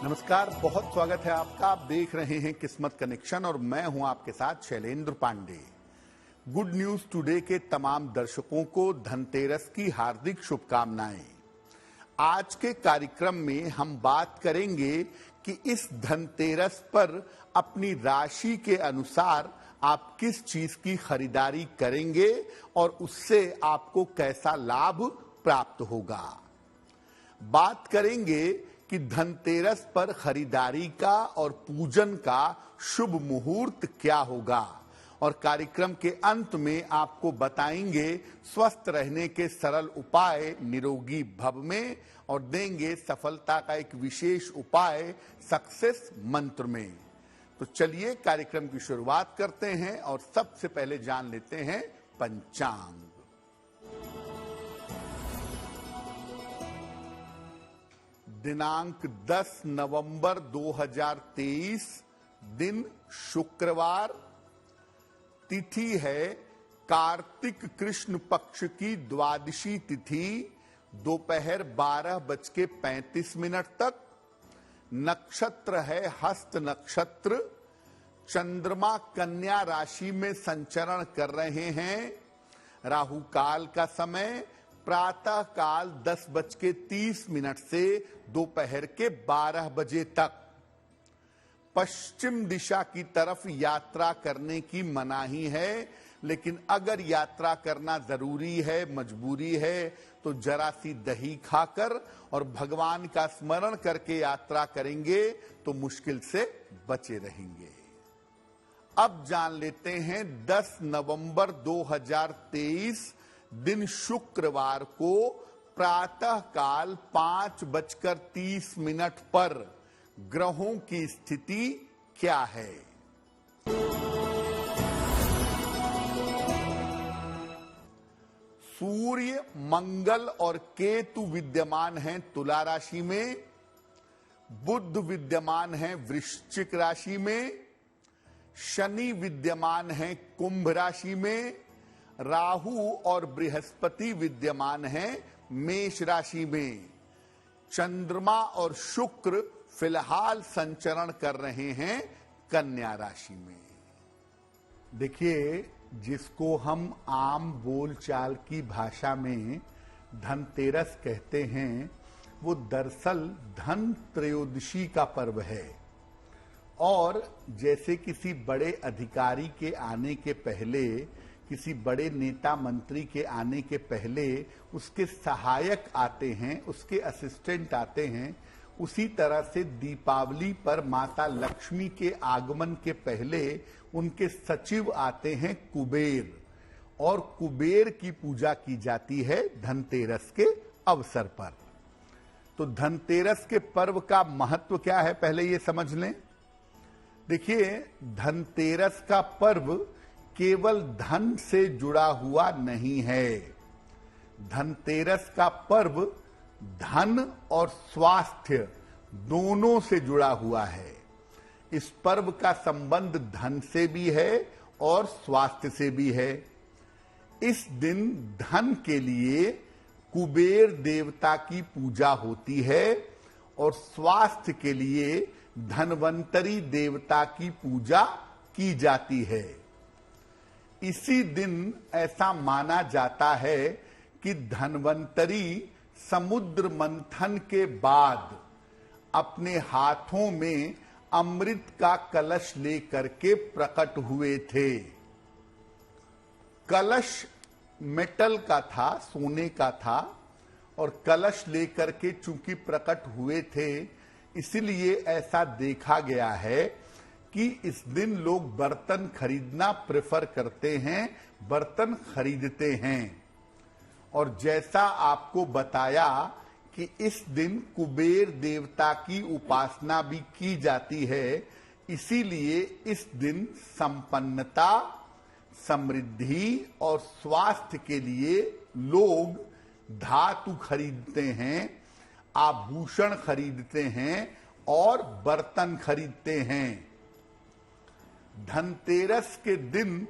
नमस्कार, बहुत स्वागत है आपका। आप देख रहे हैं किस्मत कनेक्शन और मैं हूं आपके साथ Shailendra Pandey. Good news today के तमाम दर्शकों को धनतेरस की हार्दिक शुभकामनाएं। आज के कार्यक्रम में हम बात करेंगे कि इस धनतेरस पर अपनी राशि के अनुसार आप किस चीज की खरीदारी करेंगे और उससे आपको कैसा लाभ प्राप्त होगा। बात करेंगे कि धनतेरस पर खरीदारी का और पूजन का शुभ मुहूर्त क्या होगा और कार्यक्रम के अंत में आपको बताएंगे स्वस्थ रहने के सरल उपाय निरोगी भव में और देंगे सफलता का एक विशेष उपाय सक्सेस मंत्र में। तो चलिए कार्यक्रम की शुरुआत करते हैं और सबसे पहले जान लेते हैं पंचांग। दिनांक 10 नवंबर 2023, दिन शुक्रवार, तिथि है कार्तिक कृष्ण पक्ष की द्वादशी तिथि, दोपहर 12:35 तक। नक्षत्र है हस्त नक्षत्र। चंद्रमा कन्या राशि में संचरण कर रहे हैं। राहु काल का समय प्रातः काल 10:30 से दोपहर के 12 बजे तक। पश्चिम दिशा की तरफ यात्रा करने की मनाही है, लेकिन अगर यात्रा करना जरूरी है, मजबूरी है, तो जरा सी दही खाकर और भगवान का स्मरण करके यात्रा करेंगे तो मुश्किल से बचे रहेंगे। अब जान लेते हैं 10 नवंबर 2023, दिन शुक्रवार को प्रातः काल 5:30 पर ग्रहों की स्थिति क्या है। सूर्य, मंगल और केतु विद्यमान हैं तुला राशि में। बुध विद्यमान हैं वृश्चिक राशि में। शनि विद्यमान हैं कुंभ राशि में। राहु और बृहस्पति विद्यमान हैं मेष राशि में। चंद्रमा और शुक्र फिलहाल संचरण कर रहे हैं कन्या राशि में। देखिए, जिसको हम आम बोलचाल की भाषा में धनतेरस कहते हैं, वो दरअसल धन त्रयोदशी का पर्व है। और जैसे किसी बड़े अधिकारी के आने के पहले, किसी बड़े नेता मंत्री के आने के पहले उसके सहायक आते हैं, उसके असिस्टेंट आते हैं, उसी तरह से दीपावली पर माता लक्ष्मी के आगमन के पहले उनके सचिव आते हैं कुबेर, और कुबेर की पूजा की जाती है धनतेरस के अवसर पर। तो धनतेरस के पर्व का महत्व क्या है, पहले ये समझ लें। देखिए, धनतेरस का पर्व केवल धन से जुड़ा हुआ नहीं है। धनतेरस का पर्व धन और स्वास्थ्य दोनों से जुड़ा हुआ है। इस पर्व का संबंध धन से भी है और स्वास्थ्य से भी है। इस दिन धन के लिए कुबेर देवता की पूजा होती है और स्वास्थ्य के लिए धनवंतरी देवता की पूजा की जाती है। इसी दिन ऐसा माना जाता है कि धनवंतरी समुद्र मंथन के बाद अपने हाथों में अमृत का कलश लेकर के प्रकट हुए थे। कलश मेटल का था, सोने का था, और कलश लेकर के चूंकि प्रकट हुए थे, इसलिए ऐसा देखा गया है कि इस दिन लोग बर्तन खरीदना प्रेफर करते हैं, बर्तन खरीदते हैं। और जैसा आपको बताया कि इस दिन कुबेर देवता की उपासना भी की जाती है, इसीलिए इस दिन संपन्नता, समृद्धि और स्वास्थ्य के लिए लोग धातु खरीदते हैं, आभूषण खरीदते हैं और बर्तन खरीदते हैं। धनतेरस के दिन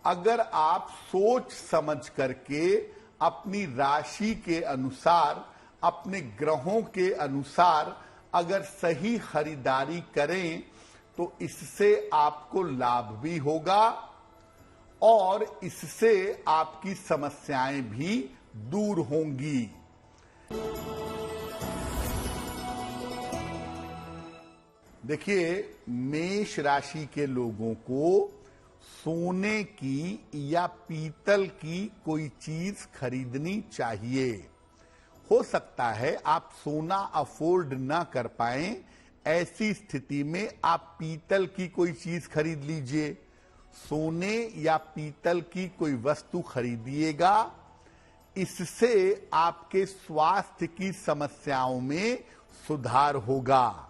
अगर आप सोच समझ करके अपनी राशि के अनुसार, अपने ग्रहों के अनुसार अगर सही खरीदारी करें तो इससे आपको लाभ भी होगा और इससे आपकी समस्याएं भी दूर होंगी। देखिए, मेष राशि के लोगों को सोने की या पीतल की कोई चीज खरीदनी चाहिए। हो सकता है आप सोना अफोर्ड ना कर पाएं, ऐसी स्थिति में आप पीतल की कोई चीज खरीद लीजिए। सोने या पीतल की कोई वस्तु खरीदिएगा, इससे आपके स्वास्थ्य की समस्याओं में सुधार होगा।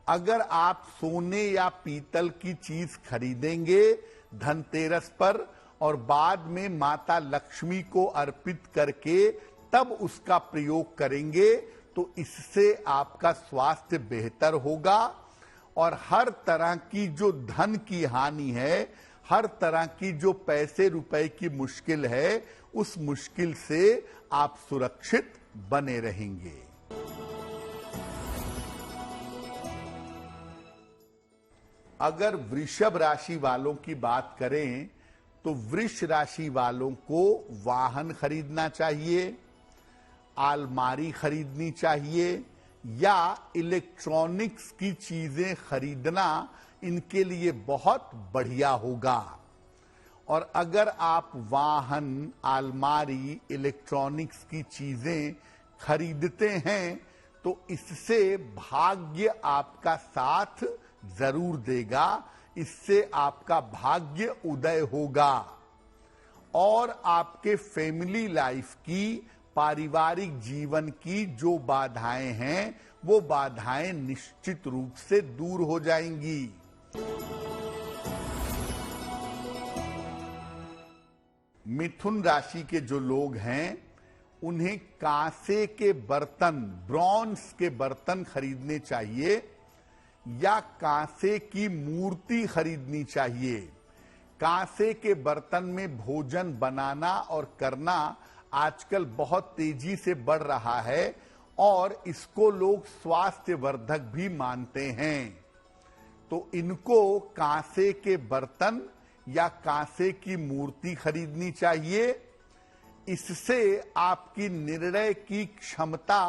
अगर आप सोने या पीतल की चीज खरीदेंगे धनतेरस पर और बाद में माता लक्ष्मी को अर्पित करके तब उसका प्रयोग करेंगे तो इससे आपका स्वास्थ्य बेहतर होगा और हर तरह की जो धन की हानि है, हर तरह की जो पैसे रुपए की मुश्किल है, उस मुश्किल से आप सुरक्षित बने रहेंगे। अगर वृषभ राशि वालों की बात करें तो वृष राशि वालों को वाहन खरीदना चाहिए, अलमारी खरीदनी चाहिए या इलेक्ट्रॉनिक्स की चीजें खरीदना इनके लिए बहुत बढ़िया होगा। और अगर आप वाहन, अलमारी, इलेक्ट्रॉनिक्स की चीजें खरीदते हैं तो इससे भाग्य आपका साथ जरूर देगा, इससे आपका भाग्य उदय होगा और आपके फैमिली लाइफ की, पारिवारिक जीवन की जो बाधाएं हैं वो बाधाएं निश्चित रूप से दूर हो जाएंगी। मिथुन राशि के जो लोग हैं उन्हें कांसे के बर्तन, ब्रॉन्ज के बर्तन खरीदने चाहिए या कांसे की मूर्ति खरीदनी चाहिए। कांसे के बर्तन में भोजन बनाना और करना आजकल बहुत तेजी से बढ़ रहा है और इसको लोग स्वास्थ्यवर्धक भी मानते हैं। तो इनको कांसे के बर्तन या कांसे की मूर्ति खरीदनी चाहिए। इससे आपकी निर्णय की क्षमता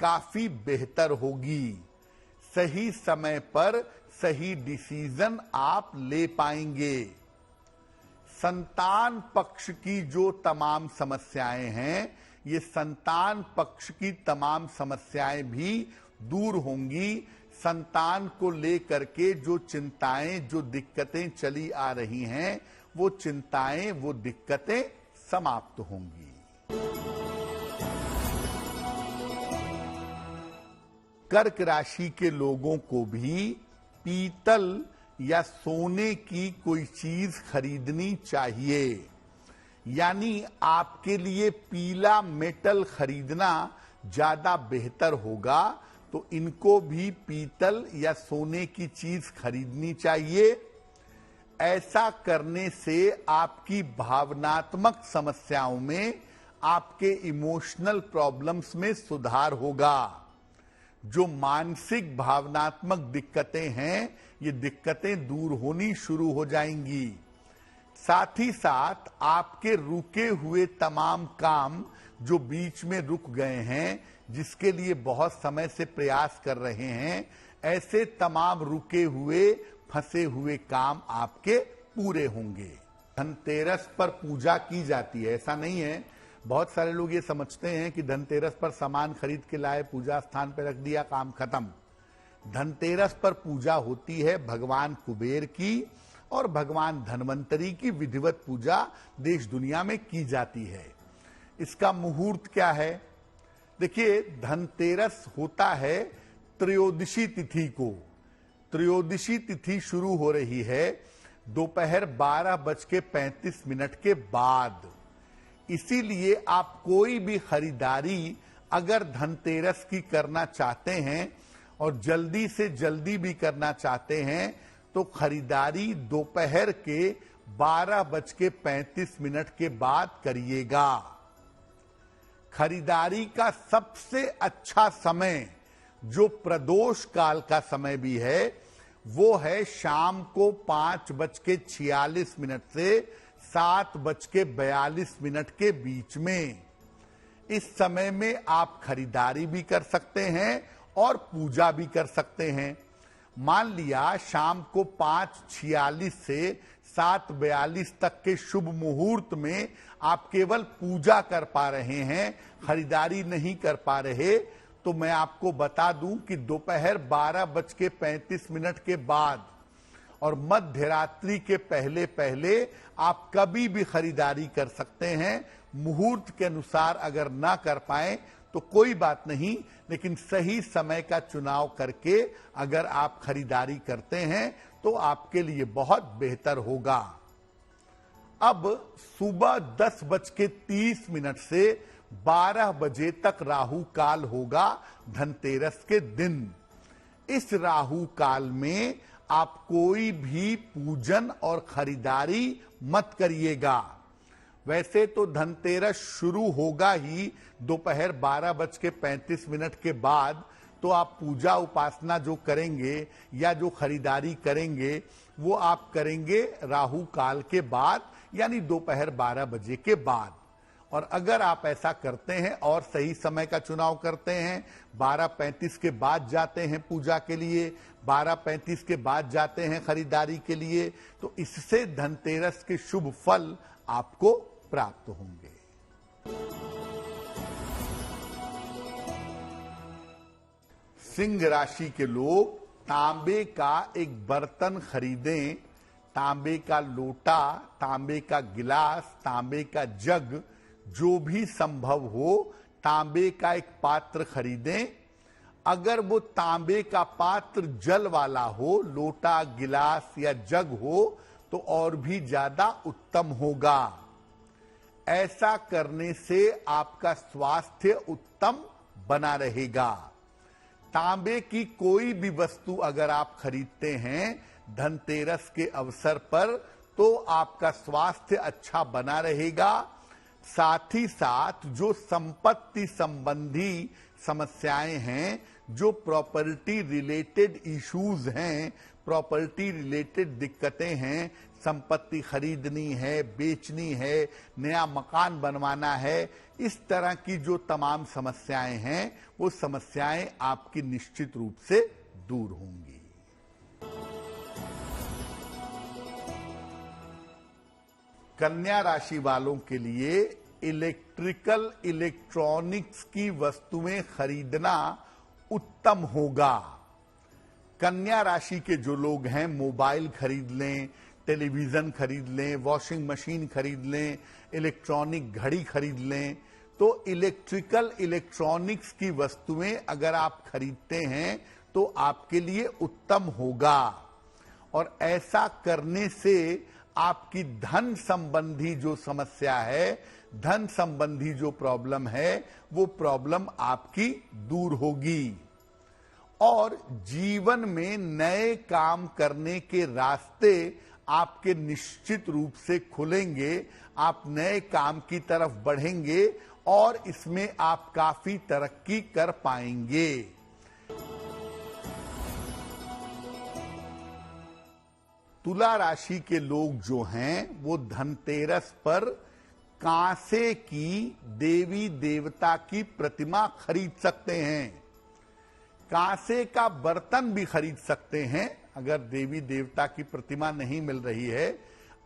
काफी बेहतर होगी। सही समय पर सही डिसीजन आप ले पाएंगे। संतान पक्ष की जो तमाम समस्याएं हैं, ये संतान पक्ष की तमाम समस्याएं भी दूर होंगी। संतान को लेकर के जो चिंताएं, जो दिक्कतें चली आ रही हैं, वो चिंताएं, वो दिक्कतें समाप्त होंगी। कर्क राशि के लोगों को भी पीतल या सोने की कोई चीज खरीदनी चाहिए, यानी आपके लिए पीला मेटल खरीदना ज्यादा बेहतर होगा। तो इनको भी पीतल या सोने की चीज खरीदनी चाहिए। ऐसा करने से आपकी भावनात्मक समस्याओं में, आपके इमोशनल प्रॉब्लम्स में सुधार होगा। जो मानसिक भावनात्मक दिक्कतें हैं, ये दिक्कतें दूर होनी शुरू हो जाएंगी। साथ ही साथ आपके रुके हुए तमाम काम जो बीच में रुक गए हैं, जिसके लिए बहुत समय से प्रयास कर रहे हैं, ऐसे तमाम रुके हुए, फंसे हुए काम आपके पूरे होंगे। धनतेरस पर पूजा की जाती है, ऐसा नहीं है। बहुत सारे लोग ये समझते हैं कि धनतेरस पर सामान खरीद के लाए, पूजा स्थान पर रख दिया, काम खत्म। धनतेरस पर पूजा होती है भगवान कुबेर की और भगवान धनवंतरी की विधिवत पूजा देश दुनिया में की जाती है। इसका मुहूर्त क्या है? देखिए, धनतेरस होता है त्रयोदशी तिथि को। त्रयोदशी तिथि शुरू हो रही है दोपहर 12:35 के बाद। इसीलिए आप कोई भी खरीदारी अगर धनतेरस की करना चाहते हैं और जल्दी से जल्दी भी करना चाहते हैं तो खरीदारी दोपहर के 12:35 के बाद करिएगा। खरीदारी का सबसे अच्छा समय जो प्रदोष काल का समय भी है वो है शाम को 5:46 से 7:42 के बीच में। इस समय में आप खरीदारी भी कर सकते हैं और पूजा भी कर सकते हैं। मान लिया शाम को 5:46 से 7:42 तक के शुभ मुहूर्त में आप केवल पूजा कर पा रहे हैं, खरीदारी नहीं कर पा रहे, तो मैं आपको बता दूं कि दोपहर 12:35 के बाद और मध्य रात्रि के पहले पहले आप कभी भी खरीदारी कर सकते हैं। मुहूर्त के अनुसार अगर ना कर पाए तो कोई बात नहीं, लेकिन सही समय का चुनाव करके अगर आप खरीदारी करते हैं तो आपके लिए बहुत बेहतर होगा। अब सुबह 10:30 से 12 बजे तक राहु काल होगा धनतेरस के दिन। इस राहु काल में आप कोई भी पूजन और खरीदारी मत करिएगा। वैसे तो धनतेरस शुरू होगा ही दोपहर 12:35 के बाद, तो आप पूजा उपासना जो करेंगे या जो खरीदारी करेंगे वो आप करेंगे राहु काल के बाद, यानी दोपहर 12 बजे के बाद। और अगर आप ऐसा करते हैं और सही समय का चुनाव करते हैं, 12:35 के बाद जाते हैं पूजा के लिए, 12:35 के बाद जाते हैं खरीदारी के लिए, तो इससे धनतेरस के शुभ फल आपको प्राप्त होंगे। सिंह राशि के लोग तांबे का एक बर्तन खरीदें, तांबे का लोटा, तांबे का गिलास, तांबे का जग, जो भी संभव हो तांबे का एक पात्र खरीदें। अगर वो तांबे का पात्र जल वाला हो, लोटा, गिलास या जग हो, तो और भी ज्यादा उत्तम होगा। ऐसा करने से आपका स्वास्थ्य उत्तम बना रहेगा। तांबे की कोई भी वस्तु अगर आप खरीदते हैं धनतेरस के अवसर पर, तो आपका स्वास्थ्य अच्छा बना रहेगा। साथ ही साथ जो संपत्ति संबंधी समस्याएं हैं, जो प्रॉपर्टी रिलेटेड इश्यूज हैं, प्रॉपर्टी रिलेटेड दिक्कतें हैं, संपत्ति खरीदनी है, बेचनी है, नया मकान बनवाना है, इस तरह की जो तमाम समस्याएं हैं वो समस्याएं आपकी निश्चित रूप से दूर होंगी। कन्या राशि वालों के लिए इलेक्ट्रिकल इलेक्ट्रॉनिक्स की वस्तुएं खरीदना उत्तम होगा। कन्या राशि के जो लोग हैं मोबाइल खरीद लें, टेलीविजन खरीद लें, वॉशिंग मशीन खरीद लें, इलेक्ट्रॉनिक घड़ी खरीद लें। तो इलेक्ट्रिकल इलेक्ट्रॉनिक्स की वस्तुएं अगर आप खरीदते हैं तो आपके लिए उत्तम होगा। और ऐसा करने से आपकी धन संबंधी जो समस्या है, धन संबंधी जो प्रॉब्लम है, वो प्रॉब्लम आपकी दूर होगी। और जीवन में नए काम करने के रास्ते आपके निश्चित रूप से खुलेंगे। आप नए काम की तरफ बढ़ेंगे और इसमें आप काफी तरक्की कर पाएंगे। तुला राशि के लोग जो हैं वो धनतेरस पर कांसे की देवी देवता की प्रतिमा खरीद सकते हैं। कांसे का बर्तन भी खरीद सकते हैं अगर देवी देवता की प्रतिमा नहीं मिल रही है।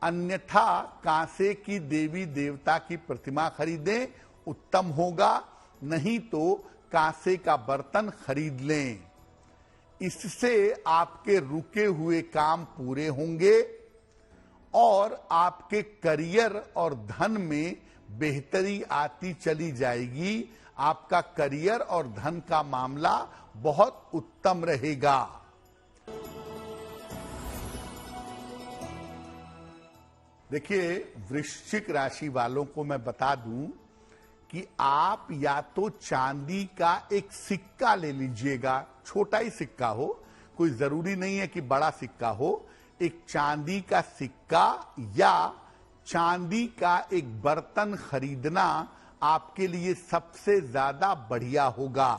अन्यथा कांसे की देवी देवता की प्रतिमा खरीदें, उत्तम होगा। नहीं तो कांसे का बर्तन खरीद लें। इससे आपके रुके हुए काम पूरे होंगे और आपके करियर और धन में बेहतरी आती चली जाएगी। आपका करियर और धन का मामला बहुत उत्तम रहेगा। देखिए, वृश्चिक राशि वालों को मैं बता दूं कि आप या तो चांदी का एक सिक्का ले लीजिएगा, छोटा ही सिक्का हो, कोई जरूरी नहीं है कि बड़ा सिक्का हो। एक चांदी का सिक्का या चांदी का एक बर्तन खरीदना आपके लिए सबसे ज्यादा बढ़िया होगा।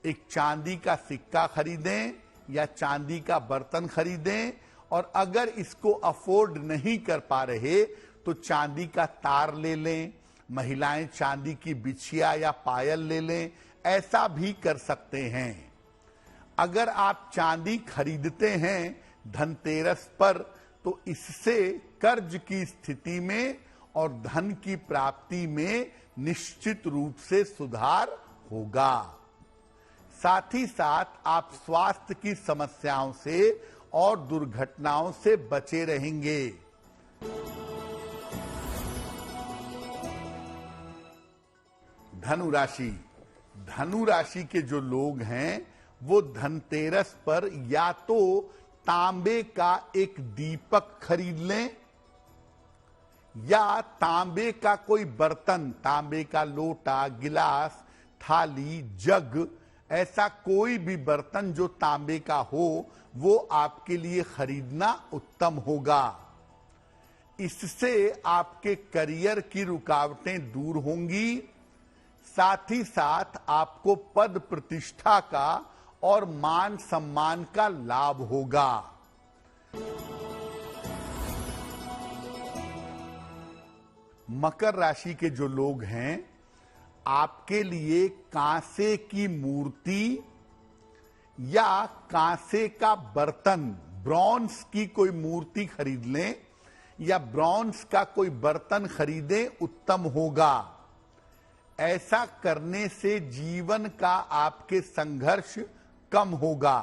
एक चांदी का सिक्का खरीदें या चांदी का बर्तन खरीदें, और अगर इसको अफोर्ड नहीं कर पा रहे तो चांदी का तार ले लें, महिलाएं चांदी की बिछिया या पायल ले लें, ऐसा भी कर सकते हैं। अगर आप चांदी खरीदते हैं धनतेरस पर तो इससे कर्ज की स्थिति में और धन की प्राप्ति में निश्चित रूप से सुधार होगा। साथ ही साथ आप स्वास्थ्य की समस्याओं से और दुर्घटनाओं से बचे रहेंगे। धनु राशि, धनु राशि के जो लोग हैं वो धनतेरस पर या तो तांबे का एक दीपक खरीद लें या तांबे का कोई बर्तन, तांबे का लोटा, गिलास, थाली, जग, ऐसा कोई भी बर्तन जो तांबे का हो वो आपके लिए खरीदना उत्तम होगा। इससे आपके करियर की रुकावटें दूर होंगी, साथ ही साथ आपको पद प्रतिष्ठा का और मान सम्मान का लाभ होगा। मकर राशि के जो लोग हैं, आपके लिए कांसे की मूर्ति या कांसे का बर्तन, ब्रॉन्ज की कोई मूर्ति खरीद लें या ब्रॉन्ज का कोई बर्तन खरीदें, उत्तम होगा। ऐसा करने से जीवन का आपके संघर्ष कम होगा,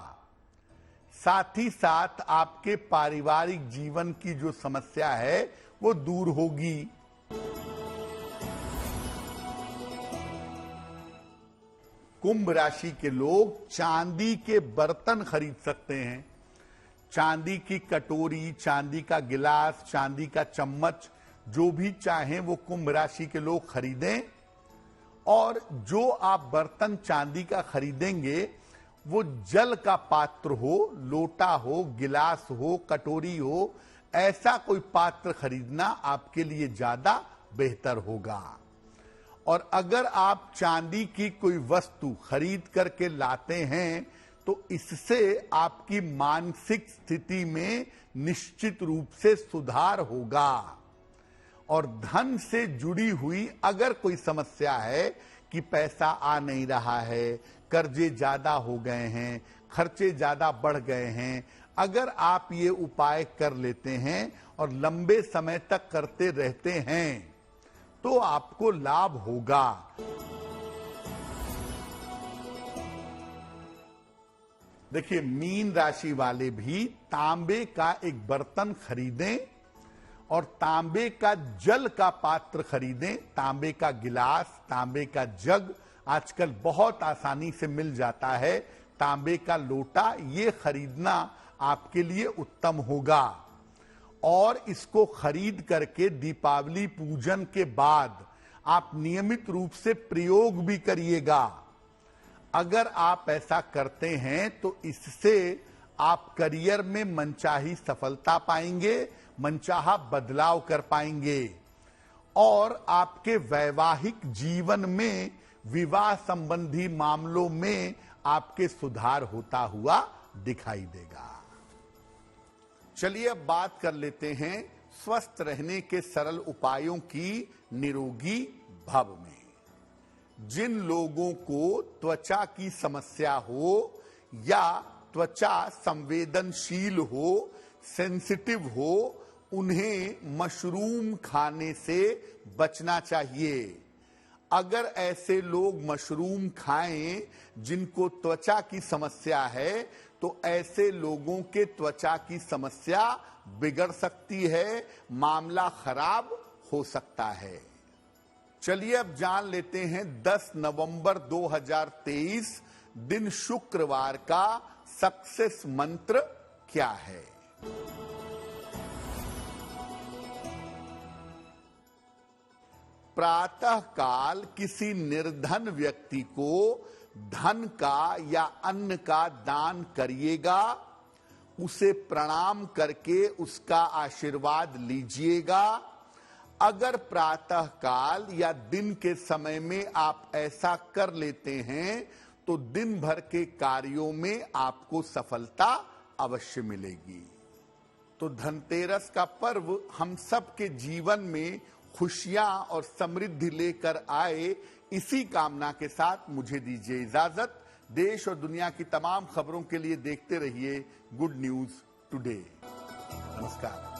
साथ ही साथ आपके पारिवारिक जीवन की जो समस्या है वो दूर होगी। कुंभ राशि के लोग चांदी के बर्तन खरीद सकते हैं। चांदी की कटोरी, चांदी का गिलास, चांदी का चम्मच, जो भी चाहें वो कुंभ राशि के लोग खरीदें। और जो आप बर्तन चांदी का खरीदेंगे वो जल का पात्र हो, लोटा हो, गिलास हो, कटोरी हो, ऐसा कोई पात्र खरीदना आपके लिए ज्यादा बेहतर होगा। और अगर आप चांदी की कोई वस्तु खरीद करके लाते हैं तो इससे आपकी मानसिक स्थिति में निश्चित रूप से सुधार होगा। और धन से जुड़ी हुई अगर कोई समस्या है कि पैसा आ नहीं रहा है, कर्जे ज्यादा हो गए हैं, खर्चे ज्यादा बढ़ गए हैं, अगर आप ये उपाय कर लेते हैं और लंबे समय तक करते रहते हैं तो आपको लाभ होगा। देखिए, मीन राशि वाले भी तांबे का एक बर्तन खरीदें और तांबे का जल का पात्र खरीदें। तांबे का गिलास, तांबे का जग आजकल बहुत आसानी से मिल जाता है। तांबे का लोटा, ये खरीदना आपके लिए उत्तम होगा। और इसको खरीद करके दीपावली पूजन के बाद आप नियमित रूप से प्रयोग भी करिएगा। अगर आप ऐसा करते हैं तो इससे आप करियर में मनचाही सफलता पाएंगे, मनचाहा बदलाव कर पाएंगे और आपके वैवाहिक जीवन में, विवाह संबंधी मामलों में आपके सुधार होता हुआ दिखाई देगा। चलिए अब बात कर लेते हैं स्वस्थ रहने के सरल उपायों की निरोगी भव में। जिन लोगों को त्वचा की समस्या हो या त्वचा संवेदनशील हो, सेंसिटिव हो, उन्हें मशरूम खाने से बचना चाहिए। अगर ऐसे लोग मशरूम खाएं जिनको त्वचा की समस्या है तो ऐसे लोगों के त्वचा की समस्या बिगड़ सकती है, मामला खराब हो सकता है। चलिए अब जान लेते हैं 10 नवंबर 2023 दिन शुक्रवार का सक्सेस मंत्र क्या है। प्रातः काल किसी निर्धन व्यक्ति को धन का या अन्न का दान करिएगा, उसे प्रणाम करके उसका आशीर्वाद लीजिएगा। अगर प्रातः काल या दिन के समय में आप ऐसा कर लेते हैं तो दिन भर के कार्यों में आपको सफलता अवश्य मिलेगी। तो धनतेरस का पर्व हम सब के जीवन में खुशियां और समृद्धि लेकर आए, इसी कामना के साथ मुझे दीजिए इजाजत। देश और दुनिया की तमाम खबरों के लिए देखते रहिए गुड न्यूज टुडे। नमस्कार।